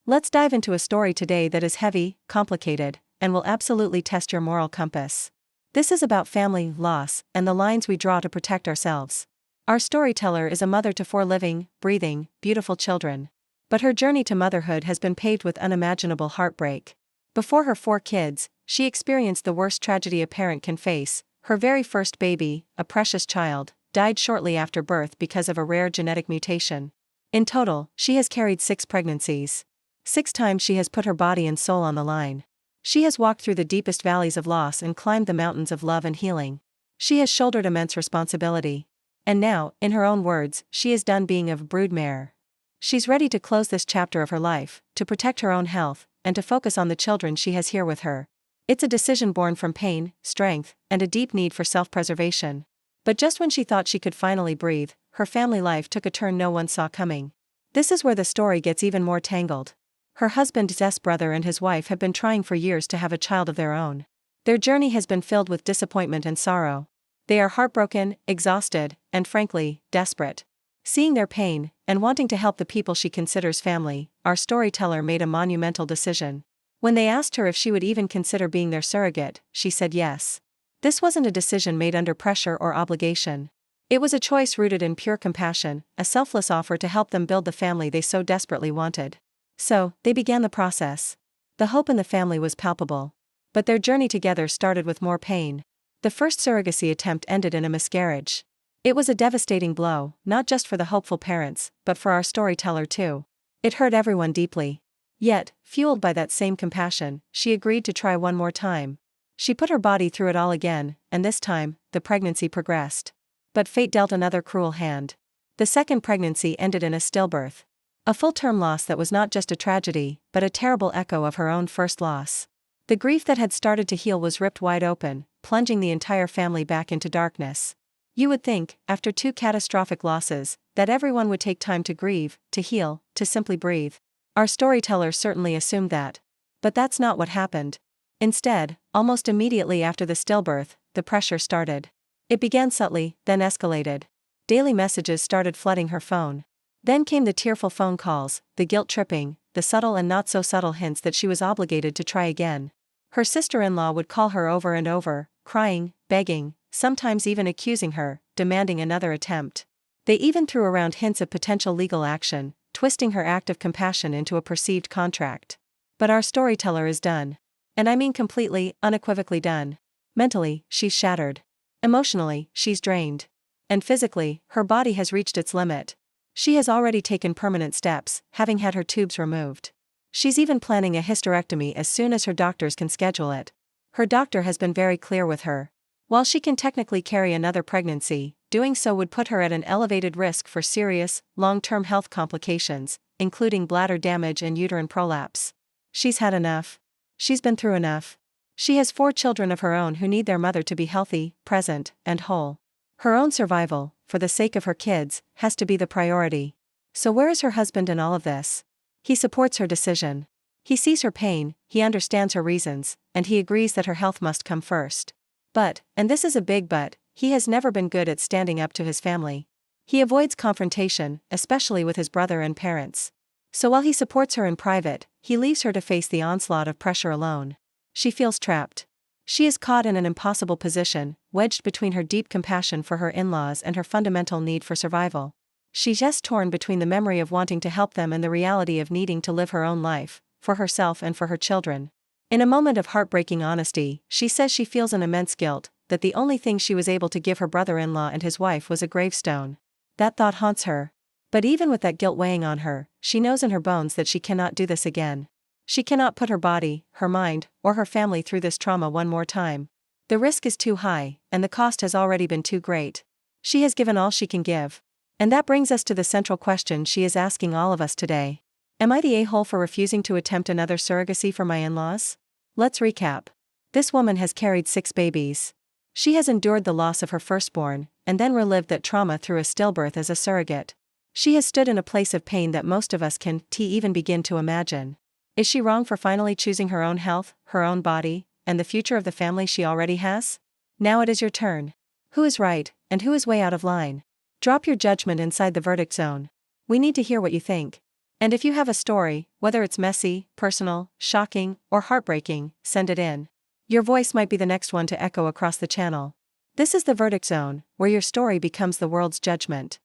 Let's dive into a story today that is heavy, complicated, and will absolutely test your moral compass. This is about family, loss, and the lines we draw to protect ourselves. Our storyteller is a mother to 4 living, breathing, beautiful children. But her journey to motherhood has been paved with unimaginable heartbreak. Before her 4 kids, she experienced the worst tragedy a parent can face. Her very first baby, a precious child, died shortly after birth because of a rare genetic mutation. In total, she has carried 6 pregnancies. 6 times she has put her body and soul on the line. She has walked through the deepest valleys of loss and climbed the mountains of love and healing. She has shouldered immense responsibility. And now, in her own words, she is done being a broodmare. She's ready to close this chapter of her life, to protect her own health, and to focus on the children she has here with her. It's a decision born from pain, strength, and a deep need for self-preservation. But just when she thought she could finally breathe, her family life took a turn no one saw coming. This is where the story gets even more tangled. Her husband Z's brother and his wife have been trying for years to have a child of their own. Their journey has been filled with disappointment and sorrow. They are heartbroken, exhausted, and frankly, desperate. Seeing their pain, and wanting to help the people she considers family, our storyteller made a monumental decision. When they asked her if she would even consider being their surrogate, she said yes. This wasn't a decision made under pressure or obligation. It was a choice rooted in pure compassion, a selfless offer to help them build the family they so desperately wanted. So, they began the process. The hope in the family was palpable. But their journey together started with more pain. The first surrogacy attempt ended in a miscarriage. It was a devastating blow, not just for the hopeful parents, but for our storyteller too. It hurt everyone deeply. Yet, fueled by that same compassion, she agreed to try one more time. She put her body through it all again, and this time, the pregnancy progressed. But fate dealt another cruel hand. The second pregnancy ended in a stillbirth. A full-term loss that was not just a tragedy, but a terrible echo of her own first loss. The grief that had started to heal was ripped wide open, plunging the entire family back into darkness. You would think, after 2 catastrophic losses, that everyone would take time to grieve, to heal, to simply breathe. Our storyteller certainly assumed that. But that's not what happened. Instead, almost immediately after the stillbirth, the pressure started. It began subtly, then escalated. Daily messages started flooding her phone. Then came the tearful phone calls, the guilt-tripping, the subtle and not-so-subtle hints that she was obligated to try again. Her sister-in-law would call her over and over, crying, begging, sometimes even accusing her, demanding another attempt. They even threw around hints of potential legal action, twisting her act of compassion into a perceived contract. But our storyteller is done. And I mean completely, unequivocally done. Mentally, she's shattered. Emotionally, she's drained. And physically, her body has reached its limit. She has already taken permanent steps, having had her tubes removed. She's even planning a hysterectomy as soon as her doctors can schedule it. Her doctor has been very clear with her. While she can technically carry another pregnancy, doing so would put her at an elevated risk for serious, long-term health complications, including bladder damage and uterine prolapse. She's had enough. She's been through enough. She has 4 children of her own who need their mother to be healthy, present, and whole. Her own survival, for the sake of her kids, has to be the priority. So where is her husband in all of this? He supports her decision. He sees her pain, he understands her reasons, and he agrees that her health must come first. But, and this is a big but, he has never been good at standing up to his family. He avoids confrontation, especially with his brother and parents. So while he supports her in private, he leaves her to face the onslaught of pressure alone. She feels trapped. She is caught in an impossible position, wedged between her deep compassion for her in-laws and her fundamental need for survival. She's just torn between the memory of wanting to help them and the reality of needing to live her own life, for herself and for her children. In a moment of heartbreaking honesty, she says she feels an immense guilt, that the only thing she was able to give her brother-in-law and his wife was a gravestone. That thought haunts her. But even with that guilt weighing on her, she knows in her bones that she cannot do this again. She cannot put her body, her mind, or her family through this trauma one more time. The risk is too high, and the cost has already been too great. She has given all she can give. And that brings us to the central question she is asking all of us today. Am I the a-hole for refusing to attempt another surrogacy for my in-laws? Let's recap. This woman has carried 6 babies. She has endured the loss of her firstborn, and then relived that trauma through a stillbirth as a surrogate. She has stood in a place of pain that most of us can even begin to imagine. Is she wrong for finally choosing her own health, her own body, and the future of the family she already has? Now it is your turn. Who is right, and who is way out of line? Drop your judgment inside the verdict zone. We need to hear what you think. And if you have a story, whether it's messy, personal, shocking, or heartbreaking, send it in. Your voice might be the next one to echo across the channel. This is the verdict zone, where your story becomes the world's judgment.